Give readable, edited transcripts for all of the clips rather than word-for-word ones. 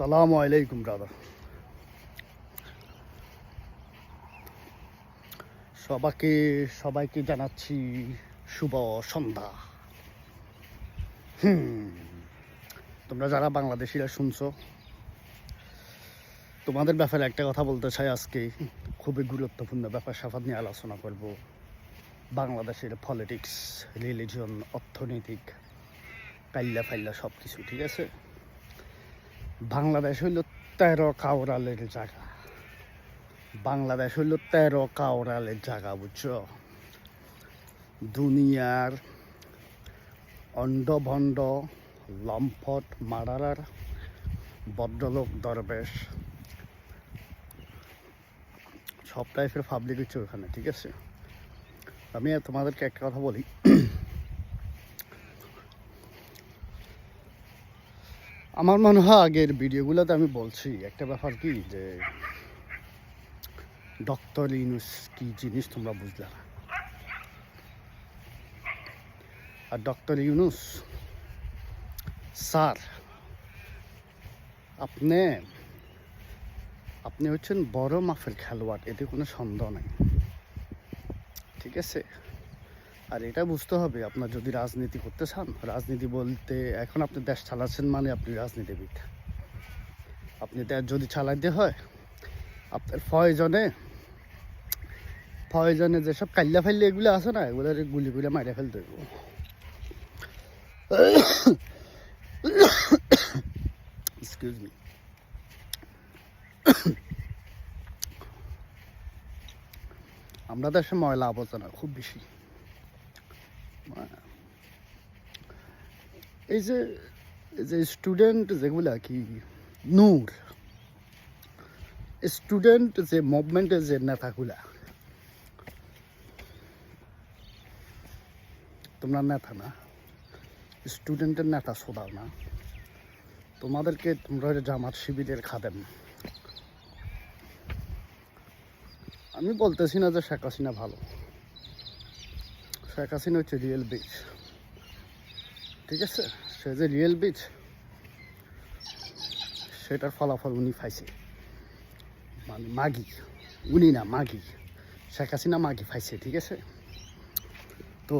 আসসালামু আলাইকুম ব্রাদার। সবাইকে জানাচ্ছি শুভ সন্ধ্যা। তোমরা যারা বাংলাদেশিরা শুনছো, তোমাদের ব্যাপারে একটা কথা বলতে চাই। আজকে খুবই গুরুত্বপূর্ণ ব্যাপার স্যাপার নিয়ে আলোচনা করব। বাংলাদেশের পলিটিক্স, রিলিজিয়ন, অর্থনৈতিক কাইল্লা ফাইল্লা সব কিছু। ঠিক আছে, বাংলাদেশ হইল 13 কাউরালের জায়গা। বাংলাদেশ হইল 13 কাউরালের জায়গা, বুঝছো? দুনিয়ার অন্ডভণ্ড লম্পট মারার ভদ্রলোক দরবেশ সব টাইপের পাবলিক হচ্ছে ওখানে। ঠিক আছে, আমি তোমাদেরকে একটা কথা বলি। আমার মনে হয় আগের ভিডিওগুলোতে আমি বলছি একটা ব্যাপার কি, যে ডক্টর ইউনূস কি জিনিস তোমরা বুঝলে না। আর ডক্টর ইউনূস স্যার, আপনি হচ্ছেন বড় মাপের খেলোয়াড়, এতে কোনো সন্দেহ নেই। ঠিক আছে, আর এটা বুঝতে হবে, আপনার যদি রাজনীতি করতে চান, রাজনীতি বলতে এখন আপনি দেশ চালাচ্ছেন মানে আপনি রাজনীতিবিদ। আপনি দেশ যদি চালাইতে হয়, আপনার প্রয়োজনে যেসব কাল্লা ফাইল্লা এগুলো আছে না, এগুলো গুলি করে মাইরে ফেলতে হইব। Excuse me. আমরা দেশে ময়লা আবর্জনা খুব বেশি। এই যে স্টুডেন্ট যেগুলা কি নূর, স্টুডেন্ট যে মুভমেন্টের যে নেতাগুলা, তোমরা নেতা না, স্টুডেন্টের নেতা শোধাও না। তোমাদেরকে তোমরা জামাত শিবিরের খাদেম। আমি বলতেছি না যে শেখ হাসিনা ভালো, শেখ হাসিনা হচ্ছে রিয়েল বিচ। ঠিক আছে, সে যে রিয়েল বিচ, সেটার ফলাফল উনি পাইছে। মানে মাগি, উনি না মাগি, শেখ হাসিনা মাগি পাইছে। ঠিক আছে, তো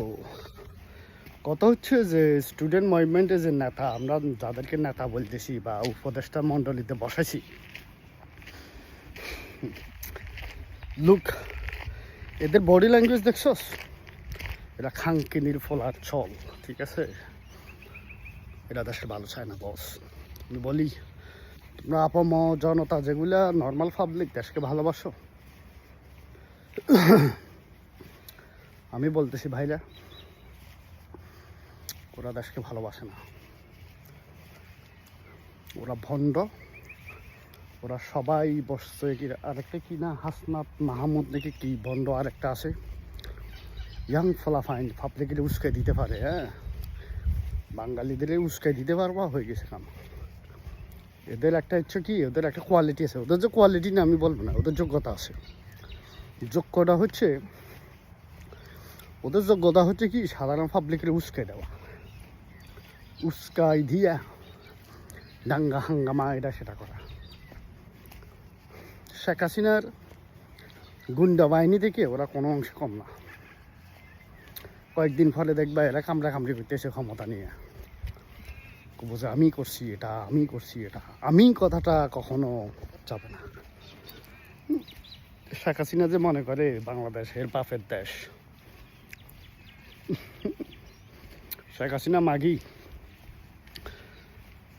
কথা হচ্ছে যে স্টুডেন্ট মুভমেন্টের যে নেতা, আমরা যাদেরকে নেতা বলতেছি বা উপদেষ্টা মণ্ডলীতে বসাইছি, লুক, এদের বডি ল্যাঙ্গুয়েজ দেখছস? এরা খাঙ্কিনির ফলার চল। ঠিক আছে, এরা দেশের ভালো চায় না বস। আমি বলি, তোমরা আপম জনতা যেগুলা নর্মাল পাবলিক দেশকে ভালোবাসো, আমি বলতেছি ভাইরা, ওরা দেশকে ভালোবাসে না। ওরা ভণ্ড, ওরা সবাই বসছে কি আরেকটা কি না, হাসনাত মাহমুদ নাকি কি ভণ্ড আরেকটা আছে, ইয়াং ফলাফাইন পাবলিকের উস্কাই দিতে পারে। হ্যাঁ, বাঙালিদের উস্কাই দিতে পারবা, হয়ে গেছে কাম। এদের একটা হচ্ছে কি, ওদের একটা কোয়ালিটি আছে। ওদের যে কোয়ালিটি না আমি বলবো না, ওদের যোগ্যতা আছে। যোগ্যতা হচ্ছে, ওদের যোগ্যতা হচ্ছে কি, সাধারণ পাবলিকের উস্কাই দেওয়া, উস্কাই দিয়া দাঙ্গা হাঙ্গামা এটা সেটা করা। শেখ হাসিনার গুন্ডা বাহিনী থেকে ওরা কোনো অংশে কম না। কয়েকদিন পরে দেখবা এরা কামড়াকামড়ি করতেছে ক্ষমতা নিয়ে, বুঝে আমি করছি এটা, আমি করছি এটা। আমি কথাটা কখনো যাবে না। শেখ হাসিনা যে মনে করে বাংলাদেশের বাপের দেশ, শেখ হাসিনা মাগি।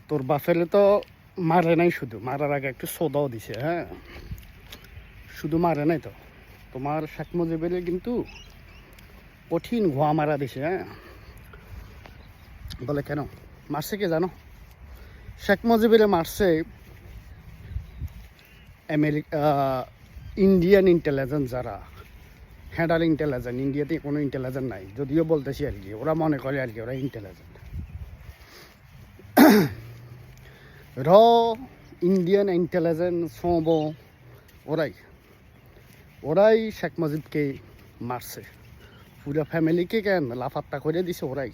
তোর বাপের তো মারে নাই, শুধু মারার আগে একটু সোদাও দিছে। হ্যাঁ, শুধু মারে নাই তো, তোমার শেখ মুজিবের কিন্তু কঠিন ঘোয়া মারা দিছে। হ্যাঁ, বলে কেন মারছে কে জানো? শেখ মুজিবের মারছে ইন্ডিয়ান ইন্টেলিজেন্স, যারা হ্যান্ডাল ইন্টেলিজেন্ট। ইন্ডিয়াতে কোনো ইন্টেলিজেন্ট নাই, যদিও বলতেছি আর কি, ওরা মনে করে আর কি ওরা ইন্টেলিজেন্ট। র ইন্ডিয়ান ইন্টেলিজেন্স সব ওরাই শেখ মুজিবকে মারছে, পুরো ফ্যামিলিকে কেন লাফাত্তা করে দিছে ওরাই।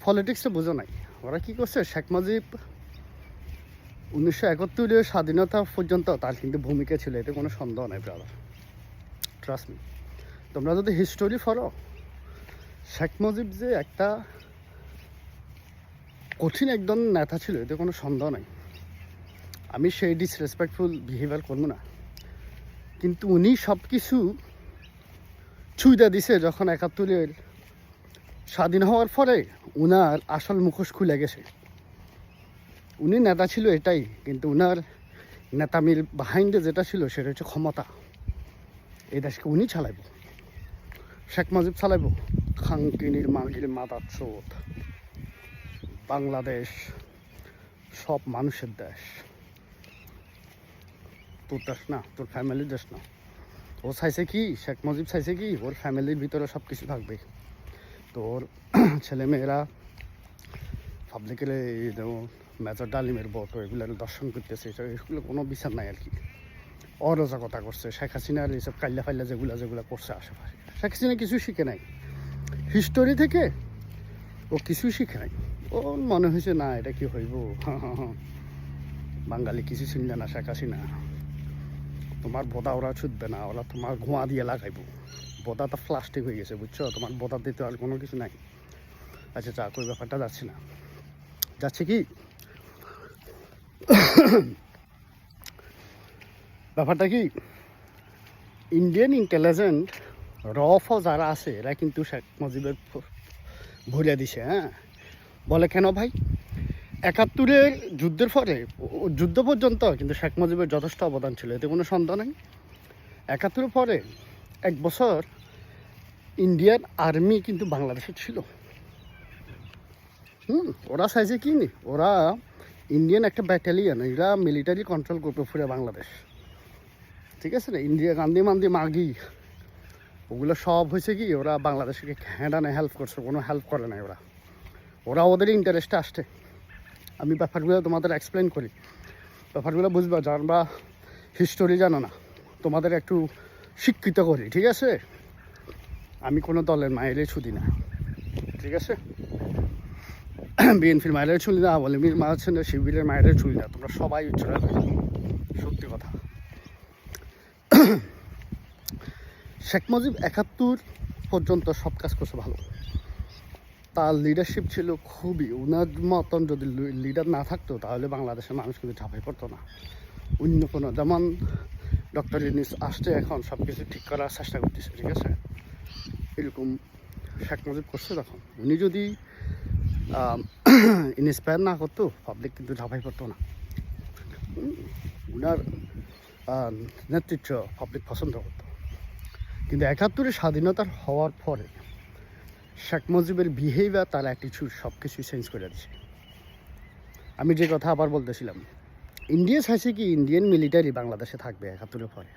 পলিটিক্সে বুঝো নাই, ওরা কী করছে, শেখ মুজিব 1971 স্বাধীনতা পর্যন্ত তার কিন্তু ভূমিকা ছিল, এতে কোনো সন্দেহ নেই ব্রাদার, ট্রাস্ট মি। তোমরা যদি হিস্টোরি ফলো, শেখ মুজিব যে একটা কঠিন একজন নেতা ছিল এতে কোনো সন্দেহ নাই। আমি সেই ডিসরেসপেক্টফুল বিহেভিয়ার করবো না, কিন্তু উনি সব কিছু ছুঁইদা দিছে যখন 71 স্বাধীন হওয়ার পরে উনার আসল মুখোশ খুলে গেছে। উনি নেতা ছিল এটাই, কিন্তু উনার নেতামির বাহাইন্ডে যেটা ছিল সেটা হচ্ছে ক্ষমতা। এই দেশকে উনি চালাইব, শেখ মুজিব চালাইব। খাঙ্কিনির মাগির মাদার চোদ। বাংলাদেশ সব মানুষের দেশ, তোর দেশ না, তোর ফ্যামিলির দেশ না। ও চাইছে কি, শেখ মুজিব চাইছে কি ওর ফ্যামিলির ভিতরে সব কিছু থাকবে, তোর ছেলেমেয়েরা পাবলিকের মেজর ডালিমের বট এগুলো দর্শন করতেছে, এগুলো কোনো বিচার নাই আর কি। অরাজকতা করছে শেখ হাসিনার, এইসব কাল্লা ফাইল্লা যেগুলো করছে আশেপাশে। শেখ হাসিনা কিছু শিখে নাই হিস্টোরি থেকে, ও কিছুই শিখে নাই। ও মনে হয়েছে না এটা কি হইব, বাঙালি কিছু চিনলে না শেখ হাসিনা, তোমার বোদা ওরা ছুটবে না, ওরা তোমার ঘোঁয়া দিয়ে লাগাইব। বোদা তো প্লাস্টিক হয়ে গেছে বুঝছো, তোমার বোদা দিতে আর কোনো কিছু নাই। আচ্ছা চা ওই ব্যাপারটা যাচ্ছি না, যাচ্ছে কি ব্যাপারটা কি, ইন্ডিয়ান ইন্টেলিজেন্ট রফ যারা আছে এরা কিন্তু শেখ মুজিবের ভরিয়া দিছে। হ্যাঁ, বলে কেন ভাই, 71 যুদ্ধের পরে যুদ্ধ পর্যন্ত কিন্তু শেখ মুজিবের যথেষ্ট অবদান ছিল, এতে কোনো সন্দেহ নেই। 71 পরে 1 বছর ইন্ডিয়ান আর্মি কিন্তু বাংলাদেশে ছিল। ওরা চাইছে কি নি, ওরা ইন্ডিয়ান একটা ব্যাটালিয়ন, এরা মিলিটারি কন্ট্রোল করবে পুরো বাংলাদেশ, ঠিক আছে না। ইন্ডিয়া গান্ধী মান্দি মাগি ওগুলো সব হয়েছে কি, ওরা বাংলাদেশকে হ্যাঁডানে হেল্প করছে, কোনো হেল্প করে নাই ওরা, ওরা ওদের ইন্টারেস্টে আসছে। আমি ব্যাপারগুলো তোমাদের এক্সপ্লেন করি, ব্যাপারগুলো বুঝবা, জানবা হিস্টোরি জানো না, তোমাদের একটু শিক্ষিত করি, ঠিক আছে। আমি কোনো দলের মায়েরে ছুদি না, ঠিক আছে। বিএনপির মায়ের ছুলি না, বলে মা হচ্ছে না, শিবিরের মায়ের ছুলি না, তোমরা সবাই উচ্চরা, সত্যি কথা। শেখ মুজিব 71 পর্যন্ত সব কাজ করছে ভালো, তার লিডারশিপ ছিল খুবই, উনার মতন যদি লিডার না থাকতো তাহলে বাংলাদেশের মানুষ কিন্তু ঝাঁপাই পড়তো না। অন্য কোনো, যেমন ডক্টর ইউনূস আসছে এখন সব কিছু ঠিক করার চেষ্টা করতেছে, ঠিক আছে, এরকম শেখ মুজিব করছে তখন। উনি যদি ইন্সপায়ার না করতো পাবলিক কিন্তু ঝাঁপাই পড়তো না। উনার নেতৃত্ব পাবলিক পছন্দ করতো। কিন্তু 71 স্বাধীনতার হওয়ার পরে শেখ মুজিবের বিহেভিয়ার, তার অ্যাটিটিউড সব কিছুই চেঞ্জ করে দিয়েছে। আমি যে কথা আবার বলতেছিলাম, ইন্ডিয়া চাইছে কি ইন্ডিয়ান মিলিটারি বাংলাদেশে থাকবে 71 পরে।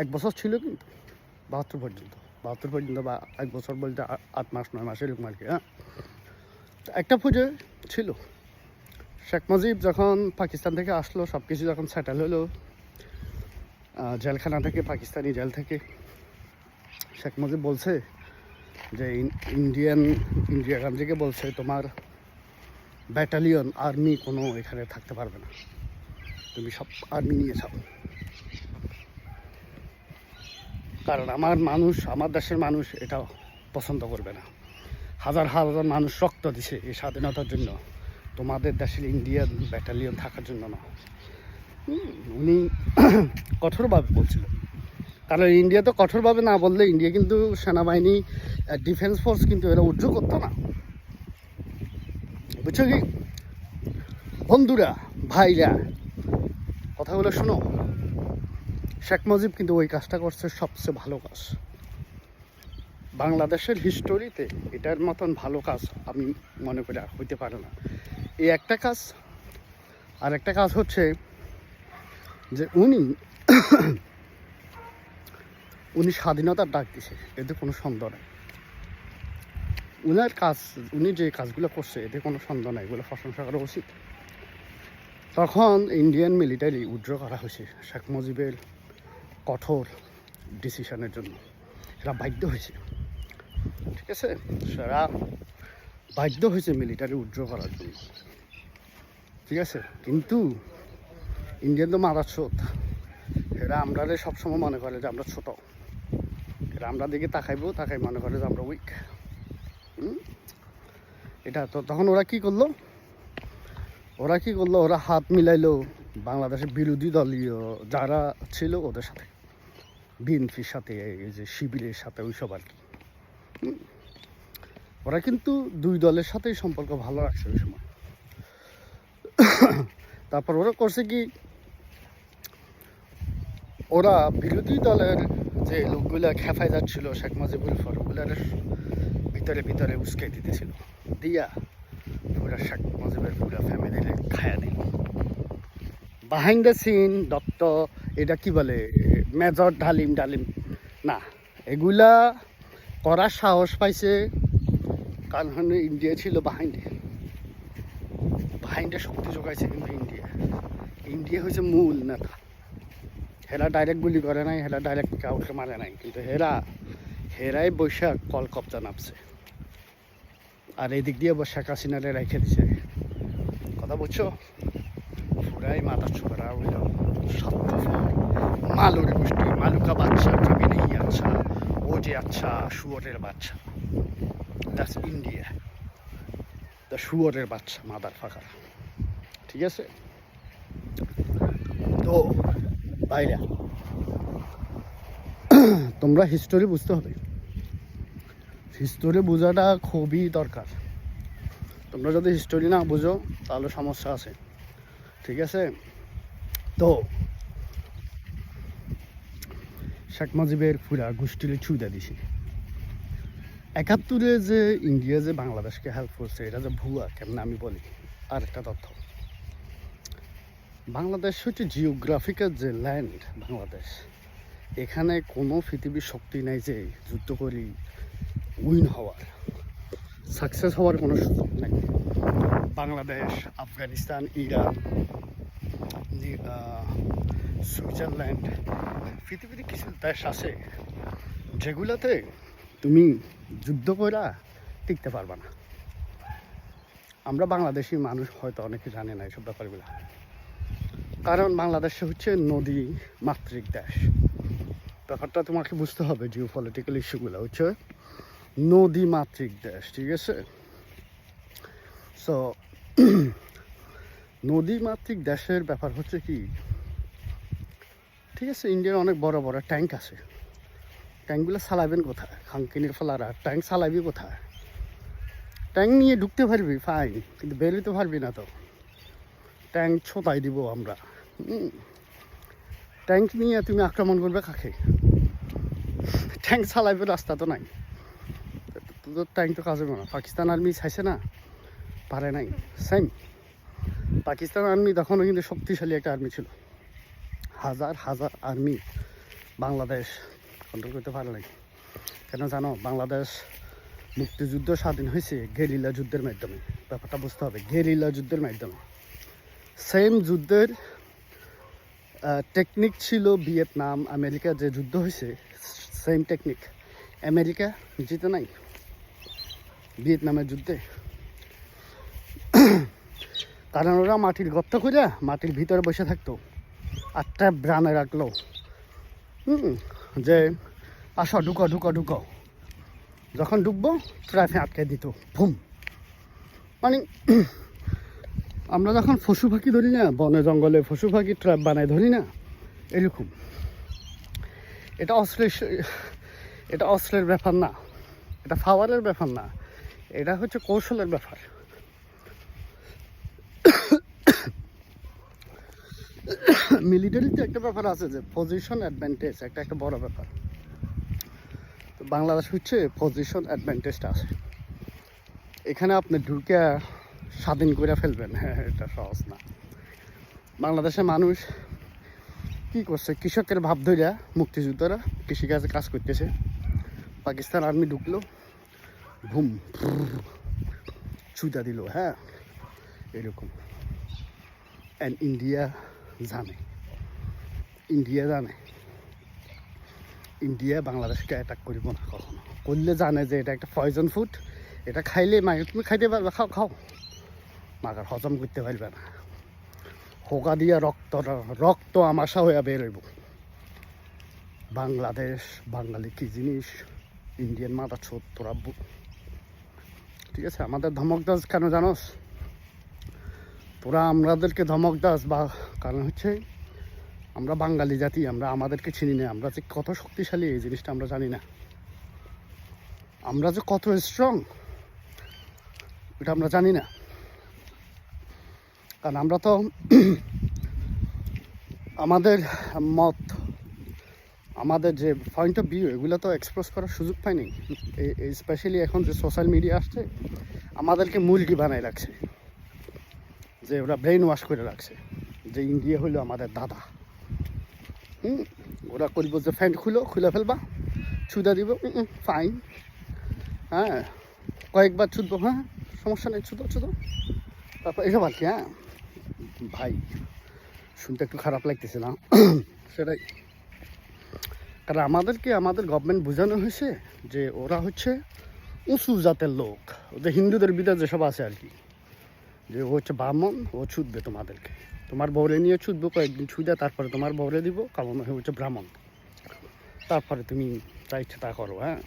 1 বছর ছিল কিন্তু 72 পর্যন্ত বা 1 বছর বলতে 8 মাস 9 মাস এরকম আর কি। হ্যাঁ, একটা পর্যায়ে ছিল। শেখ মুজিব যখন পাকিস্তান থেকে আসলো, সব কিছু যখন সেটেল হলো, জেলখানা থেকে, পাকিস্তানি জেল থেকে, শেখ মুজিব বলছে যে ইন্দিরা গান্ধীকে বলছে তোমার ব্যাটালিয়ন আর্মি কোনো এখানে থাকতে পারবে না, তুমি সব আর্মি নিয়ে যাও, কারণ আমার মানুষ, আমার দেশের মানুষ এটা পছন্দ করবে না। হাজার হাজার মানুষ রক্ত দিছে এই স্বাধীনতার জন্য, তোমাদের দেশের ইন্ডিয়ান ব্যাটালিয়ন থাকার জন্য না। উনি কঠোরভাবে বলছিল, কারণ ইন্ডিয়া তো কঠোরভাবে না বললে ইন্ডিয়া কিন্তু সেনাবাহিনী, ডিফেন্স ফোর্স কিন্তু এরা উজ্জ্ব করতো না, বুঝছো কি বন্ধুরা, ভাইরা, কথাগুলো শোনো। শেখ মুজিব কিন্তু ওই কাজটা করছে সবচেয়ে ভালো কাজ বাংলাদেশের হিস্টোরিতে, এটার মতন ভালো কাজ আমি মনে করি হইতে পারে না। এই একটা কাজ, আর একটা কাজ হচ্ছে যে উনি স্বাধীনতার ডাক দিছে, এতে কোনো সন্দেহ নেই। উনার কাজ, উনি যে কাজগুলো করছে এতে কোনো সন্দেহ নেই, এগুলো প্রশংসা করা উচিত। তখন ইন্ডিয়ান মিলিটারি উইথড্র করা হয়েছে শেখ মুজিবের কঠোর ডিসিশনের জন্য, এরা বাধ্য হয়েছে, ঠিক আছে, সেরা বাধ্য হয়েছে মিলিটারি উইথড্র করার জন্য। ঠিক আছে, কিন্তু ইন্ডিয়ান তো মারার ছোট, এরা আমরা সবসময় মনে করে যে আমরা ছোট, এরা আমরা দিকে তাকাই মনে করে যে আমরা উইক। এটা তো তখন ওরা কি করলো, ওরা হাত মিলাইলো বাংলাদেশের বিরোধী দলীয় যারা ছিল ওদের সাথে, বিএনপির সাথে, এই যে শিবিরের সাথে, ওইসব আর কি। ওরা কিন্তু দুই দলের সাথেই সম্পর্ক ভালো রাখছে ওই সময়। তারপর ওরা করছে কি, ওরা বিরোধী দলের যে লোকগুলা খেফায় যাচ্ছিল শেখ মুজিবুর ওগুলার ভিতরে উস্কে দিতেছিল, দিয়া পুরা শেখ মুজিবের পুরা ফ্যামিলি খায়া দিল। বিহাইন্ড দ্য সিন দত্ত, এটা কি বলে, মেজর ডালিম না, এগুলা করার সাহস পাইছে কারণ ইন্ডিয়া ছিল বাহাইন্ডে শক্তি যোগাইছে। কিন্তু ইন্ডিয়া হয়েছে মূল নেতা। হেরা ডাইরেক্ট গুলি করে নাই, হেরা ডাইরেক্ট কাউকে মারে নাই, কিন্তু হেরাই বৈশাখ কল কবজা নামছে, আর এদিক দিয়ে শেখ হাসিনারে রেখে দিছে। কথা বুঝছো? পুরাই মাথা ছোকরা হইল মালুর গোষ্ঠী, মালুকা বাচ্চা, জমিনেই আচ্ছা, ও যে আচ্ছা শুয়োরের বাচ্চা। দ্যাটস ইন্ডিয়া, দ্য শুয়োরের বাচ্চা, মাদার ফাঁকা। ঠিক আছে, তো বাইরে তোমরা হিস্টোরি বুঝতে হবে, হিস্টোরি বোঝাটা খুবই দরকার। তোমরা যদি হিস্টোরি না বুঝো তাহলে সমস্যা আছে। ঠিক আছে, তো শেখ মুজিবের পুরা গোষ্ঠীর ছুঁয়ে দিছি। 71-এ যে ইন্ডিয়া যে বাংলাদেশকে হেল্প করছে, এটা যে ভুয়া কেমন আমি বলি। আর একটা তথ্য, বাংলাদেশ হচ্ছে জিওগ্রাফিক্যাল যে ল্যান্ড বাংলাদেশ, এখানে কোনো পৃথিবীর শক্তি নাই যে যুদ্ধ করি উইন হওয়ার, সাকসেস হওয়ার কোনো সুযোগ নাই। বাংলাদেশ, আফগানিস্তান, ইরান, সুইজারল্যান্ড, পৃথিবীতে কিছু দেশ আছে যেগুলোতে তুমি যুদ্ধ করা টিকতে পারবা না। আমরা বাংলাদেশি মানুষ হয়তো অনেকে জানে না এইসব ব্যাপারগুলো, কারণ বাংলাদেশ হচ্ছে নদী মাতৃক দেশ। ব্যাপারটা তোমাকে বুঝতে হবে, জিও পলিটিক্যাল ইস্যুগুলো হচ্ছে নদী মাতৃক দেশ। ঠিক আছে, সো নদী মাতৃক দেশের ব্যাপার হচ্ছে কি, ঠিক আছে, ইন্ডিয়ার অনেক বড় বড় ট্যাঙ্ক আছে, ট্যাঙ্কগুলো চালাবেন কোথায়? খাঙ্কিনির ফেলারা ট্যাঙ্ক চালাবি কোথায়? ট্যাঙ্ক নিয়ে ঢুকতে পারবি ফাইন, কিন্তু বেরোতে পারবি না। তো ট্যাঙ্ক ছোটাই দিব আমরা। ট্যাঙ্ক নিয়ে তুমি আক্রমণ করবে কাকে? ট্যাঙ্ক চালাইবে রাস্তা তো নাই, তোদের ট্যাঙ্ক তো কাজে না। পাকিস্তান আর্মি চাইছে না, পারে নাই। সেম পাকিস্তান আর্মি তখনও কিন্তু শক্তিশালী একটা আর্মি ছিল, হাজার হাজার আর্মি বাংলাদেশ কন্ট্রোল করতে পারে নাই। কেন জানো? বাংলাদেশ মুক্তিযুদ্ধ স্বাধীন হয়েছে গেরিলা যুদ্ধের মাধ্যমে। ব্যাপারটা বুঝতে হবে, গেরিলা যুদ্ধের মাধ্যমে। সেম যুদ্ধের টেকনিক ছিল ভিয়েতনাম আমেরিকা যে যুদ্ধ হয়েছে, সেম টেকনিক। আমেরিকা জিতে নাই ভিয়েতনামের যুদ্ধে, কারণ ওরা মাটির গর্ত করে মাটির ভিতরে বসে থাকতো, আটটা ব্রানে রাখলো যে আসো ঢুকো ঢুকো ঢুকো। যখন ঢুকবো ট্রাফে আটকে দিত, ভুম। মানে আমরা যখন পশু পাখি ধরি না, বনে জঙ্গলে পশু পাখি ট্র্যাপ বানায় ধরি না, এরকম। এটা অস্ত্রের ব্যাপার না, এটা পাওয়ারের ব্যাপার না, এটা হচ্ছে কৌশলের ব্যাপার। মিলিটারিতে একটা ব্যাপার আছে যে পজিশন অ্যাডভান্টেজ, একটা বড় ব্যাপার। তো বাংলাদেশ হচ্ছে পজিশন অ্যাডভান্টেজটা আছে, এখানে আপনি ঢুকে স্বাধীন করে ফেলবেন, হ্যাঁ এটা সহজ না। বাংলাদেশের মানুষ কি করছে, কৃষকের ভাব ধরিয়া মুক্তিযোদ্ধারা কৃষিকাজে কাজ করতেছে, পাকিস্তান আর্মি ঢুকলো, ভুম ছুটা দিল, হ্যাঁ এরকম। অ্যান্ড ইন্ডিয়া জানে, ইন্ডিয়া বাংলাদেশকে অ্যাটাক করব না কখনো। করলে জানে যে এটা একটা পয়জন ফুড, এটা খাইলে তুমি খাইতে পারবে, খাও মাগার হজম করতে পারবে না। হোগা দিয়া রক্ত আমাশা হইয়া বের হইব। বাংলাদেশ বাঙালি কি জিনিস, ইন্ডিয়ান মাথা ছোট তোরা, ঠিক আছে? আমাদের ধমক দাস কেন জানোস? তোরা আমাদেরকে ধমক দাস বা কারণ হচ্ছে আমরা বাঙালি জাতি, আমরা আমাদেরকে চিনি না। আমরা যে কত শক্তিশালী এই জিনিসটা আমরা জানি না। আমরা যে কত স্ট্রং এটা আমরা জানি না। কারণ আমরা তো আমাদের মত, আমাদের যে পয়েন্ট অফ ভিউ এগুলো তো এক্সপ্রেস করার সুযোগ পাইনি। স্পেশালি এখন যে সোশ্যাল মিডিয়া আসছে আমাদেরকে মুরগি বানায় রাখছে, যে ওরা ব্রেন ওয়াশ করে রাখছে যে ইন্ডিয়া হইলো আমাদের দাদা। ওরা করবো যে ফ্যান্ট খুলে ফেলবা, ছুদা দিব, ফাইন, হ্যাঁ কয়েকবার ছুটবো, হ্যাঁ সমস্যা নেই, ছুতো তারপর এসব আর কি। হ্যাঁ ভাই শুনতে একটু খারাপ লাগতেছে না? সেটাই, কারণ আমাদেরকে আমাদের গভর্নমেন্ট বোঝানো হয়েছে যে ওরা হচ্ছে উঁচু জাতের লোক, ওদের হিন্দুদের ভিতরে যেসব আছে আর কি, যে ও হচ্ছে ব্রাহ্মণ, ও ছুটবে তোমাদেরকে, তোমার বউরে নিয়ে ছুটবো কয়েকদিন, ছুটে তারপরে তোমার বউরে দিব, কারণ হচ্ছে ব্রাহ্মণ, তারপরে তুমি যা ইচ্ছা তা করো। হ্যাঁ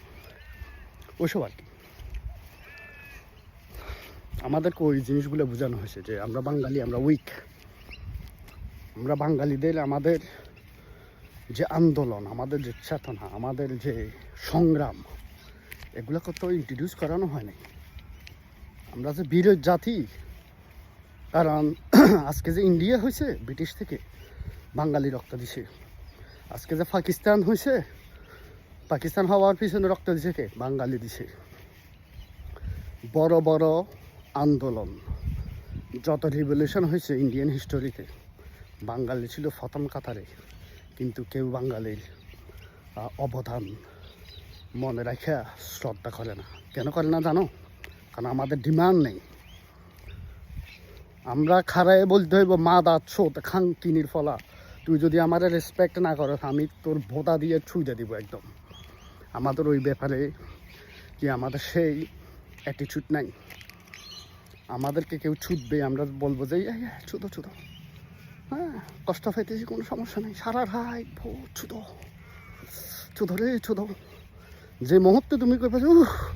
ওসব আর কি। আমাদেরকে ওই জিনিসগুলো বোঝানো হয়েছে যে আমরা বাঙালি, আমরা উইক, আমরা বাঙালিদের আমাদের যে আন্দোলন, আমাদের যে চেতনা, আমাদের যে সংগ্রাম, এগুলোকে তো ইন্ট্রোডিউস করানো হয় নাই। আমরা যে বীরের জাতি, কারণ আজকে যে ইন্ডিয়া হয়েছে ব্রিটিশ থেকে, বাঙালি রক্ত দিছে। আজকে যে পাকিস্তান হয়েছে, পাকিস্তান হওয়ার পিছনে রক্ত দিছে কে? বাঙালি দিছে। বড় বড় আন্দোলন, যত রিভলিউশন হয়েছে ইন্ডিয়ান হিস্টোরিতে, বাঙালি ছিল প্রথম কাতারে, কিন্তু কেউ বাঙালির অবদান মনে রাখা শ্রদ্ধা করে না। কেন করে না জানো? কারণ আমাদের ডিমান্ড নেই। আমরা খারায় বলতে হইব মা দাচ্ছ খাং কিনির ফলা, তুই যদি আমার রেসপেক্ট না করস আমি তোর ভোটা দিয়ে ছুঁয়ে দিব একদম। আমাদের ওই ব্যাপারে কি আমাদের সেই অ্যাটিচিউড নাই? আমাদেরকে কেউ ছুটবে, আমরা বলবো যে ছুতো, হ্যাঁ কষ্ট পাইতেছি, কোনো সমস্যা নেই, সারা রাত ভোর ছুতো রে ছুতো। যে মুহূর্তে তুমি কইবা যে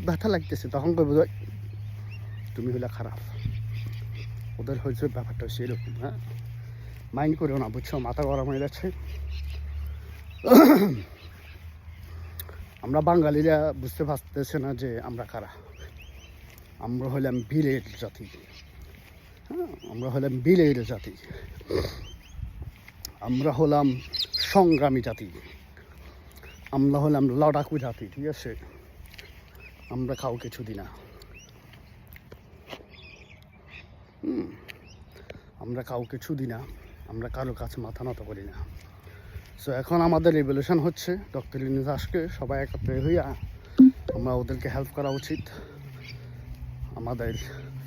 ব্যথা লাগতেছে, তখন কইব যে তুমি হইলে খারাপ। ওদের হয়েছে ব্যাপারটা হচ্ছে এরকম। হ্যাঁ মাইন্ড করেও না, বুঝছো? মাথা গরম হয়ে যাচ্ছে। আমরা বাঙালিরা বুঝতে পারতেছে না যে আমরা কারা। আমরা হলাম বীরের জাতি। হ্যাঁ আমরা হলাম বীরের জাতি, আমরা হলাম সংগ্রামী জাতি, আমরা হলাম লড়াকু জাতি, ঠিক আছে? আমরা কাউকে ছুটি না, আমরা কাউকে ছুটি না, আমরা কারো কাছে মাথা নত করি না। সো এখন আমাদের রেভলিউশন হচ্ছে, ডক্টর ইউনূস আসকে সবাই একত্রে হইয়া আমরা ওদেরকে হেল্প করা উচিত আমাদের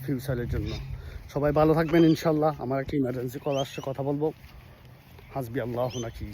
ফিউচারের জন্য। সবাই ভালো থাকবেন ইনশাল্লাহ। আমার একটা ইমার্জেন্সি কল আসছে, কথা বলবো। হাসবি আল্লাহ নাকি।